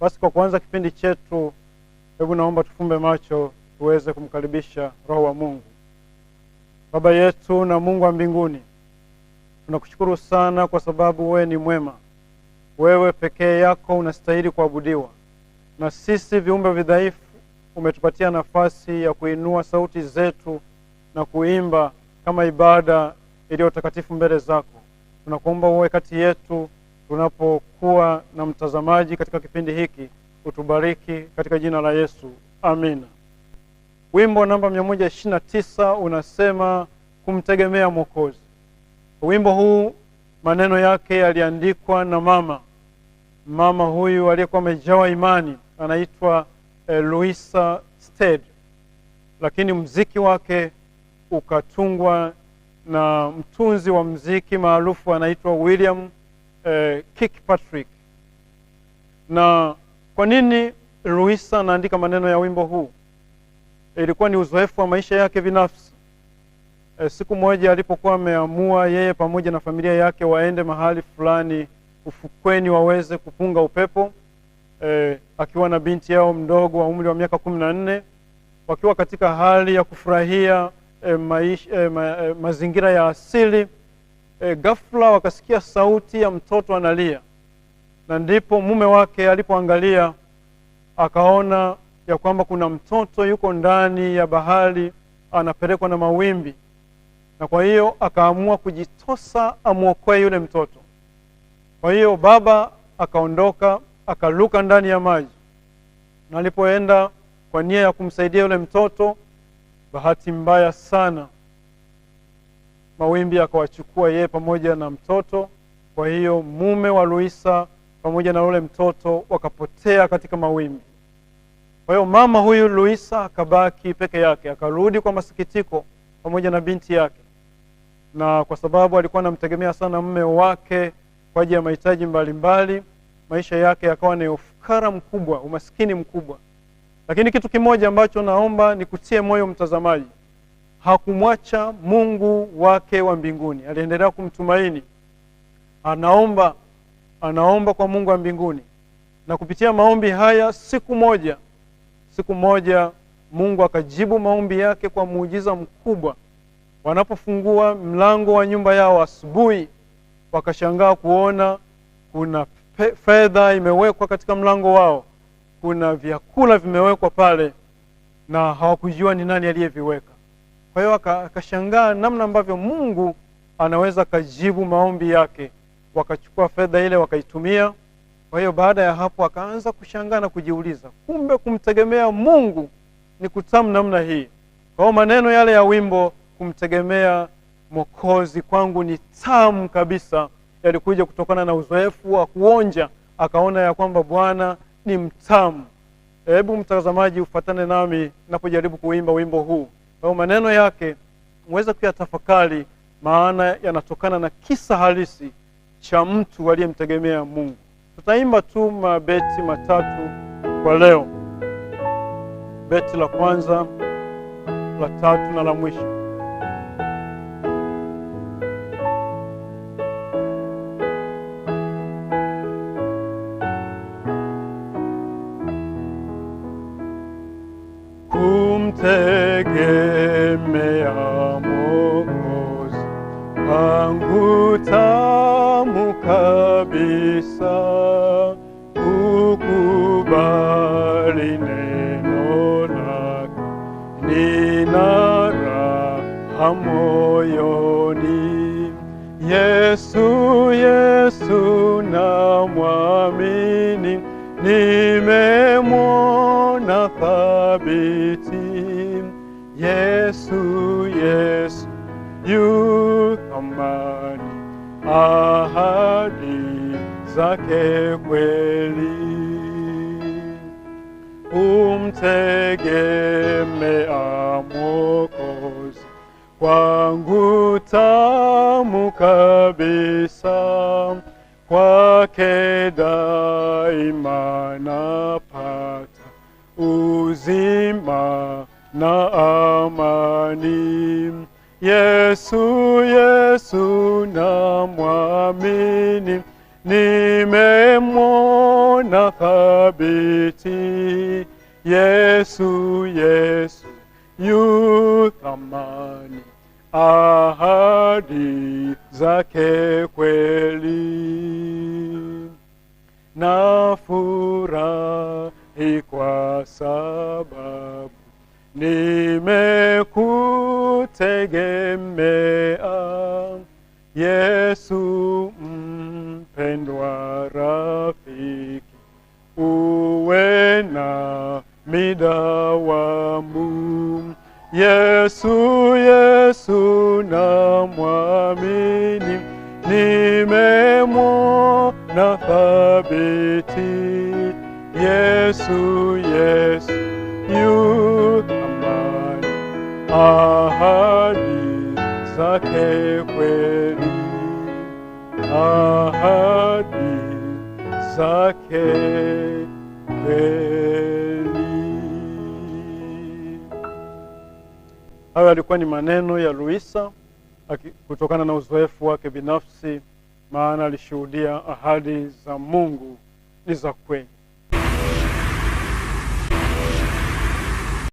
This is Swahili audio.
Basi kwa kuanza kipindi chetu, hebu naomba tufumbe macho tuweze kumkaribisha Roho wa Mungu. Baba yetu na Mungu wa mbinguni, tunakushukuru sana kwa sababu wewe ni mwema. Wewe pekee yako unastahili kuabudiwa. Na sisi viumbe vidhaifu umetupatia nafasi ya kuinua sauti zetu na kuimba kama ibada iliyo takatifu mbele zako. Tunakuomba uwe kati yetu tunapokuwa na mtazamaji katika kipindi hiki. Utubariki katika jina la Yesu. Amina. Wimbo namba 129 unasema kumtegemea Mwokozi. Wimbo huu maneno yake yaliandikwa na mama huyu aliyekuwa amejawa imani, anaitwa Louisa Stead, lakini muziki wake ukatungwa na mtunzi wa muziki maarufu anaitwa William Kirkpatrick. Na kwa nini Louisa anaandika maneno ya wimbo huu? Ilikuwa ni uzoefu wa maisha yake binafsi. Siku moja alipokuwa ameamua yeye pamoja na familia yake waende mahali fulani ufukweni waweze kupunga upepo, akiwa na binti yao mdogo wa umri wa miaka 14, wakiwa katika hali ya kufurahia mazingira ya asili, ghafla wakasikia sauti ya mtoto analia. Na ndipo mume wake alipoangalia akaona ya kwamba kuna mtoto yuko ndani ya bahari anapelekwa na mawimbi, na kwa hiyo akaamua kujitosa amuokoe yule mtoto. Kwa hiyo baba akaondoka akaluka ndani ya maji, na alipoenda kwa nia ya kumsaidia yule mtoto, bahati mbaya sana mawimbi akawachukua yeye pamoja na mtoto. Kwa hiyo mume wa Louisa pamoja na yule mtoto wakapotea katika mawimbi. Kwa hiyo mama huyu Louisa akabaki peke yake, akarudi kwa masikitiko pamoja na binti yake. Na kwa sababu alikuwa anamtegemea sana mume wake kwa ajili ya mahitaji mbalimbali, maisha yake yakawa ni ufukara mkubwa, umaskini mkubwa. Lakini kitu kimoja ambacho naomba nikutie moyo mtazamaji, hakumwacha Mungu wake wa mbinguni. Aliendelea kumtumaini. Anaomba kwa Mungu wa mbinguni. Na kupitia maombi haya siku moja Mungu akajibu maombi yake kwa muujiza mkubwa. Wanapofungua mlango wa nyumba yao asubuhi, wakashangaa kuona kuna fedha imewekwa katika mlango wao, kuna vyakula vimewekwa pale, na hawakujua ni nani aliyeviweka. Kwa hiyo akashangaa namna ambavyo Mungu anaweza kajibu maombi yake. Wakachukua fedha ile wakaitumia. Kwa hiyo baada ya hapo akaanza kushangaa na kujiuliza, kumbe kumtegemea Mungu ni kutamu namna hii. Kwa hiyo maneno yale ya wimbo kumtegemea Mwokozi kwangu ni tamu kabisa, yalikuja kutokana na uzoefu wa kuonja, akaona ya kwamba Bwana ni mtamu. Hebu mtazamaji ufuatane nami ninapojaribu kuimba wimbo huu. Kwa hiyo maneno yake muweze kuyatafakari, maana yanatokana na kisa halisi cha mtu aliyemtegemea Mungu. Tutaimba tu mabeti matatu kwa leo. Beti la kwanza, la tatu na la mwisho. Kumtegemea Mwokozi kwangu tamu kabisa, kukubali neno lake nina raha moyoni. Yesu namwamini, nimemwona thabiti. Yesu yu thamani, ahadi zake kweli. Umtegemea Mwokozi kwangu tamu kabisa, kwake daima napata uzima na amani. Yesu namwamini, nimemwona thabiti. thabiti. Yesu, Yesu yu thamani, ahadi zake kweli. Nafurahi kwa sababu nimekutegemea, Yesu mpendwa rafiki, uwe na midawamu. Yesu, Yesu na mwamini, nimemwona thabiti. Yesu, Yesu yu thamani, ahadi zake kweli, ahadi zake kweli. Hayo yalikuwa ni maneno ya Luisa kutokana na uzoefu wake binafsi, maana alishuhudia ahadi za Mungu ni za kweli.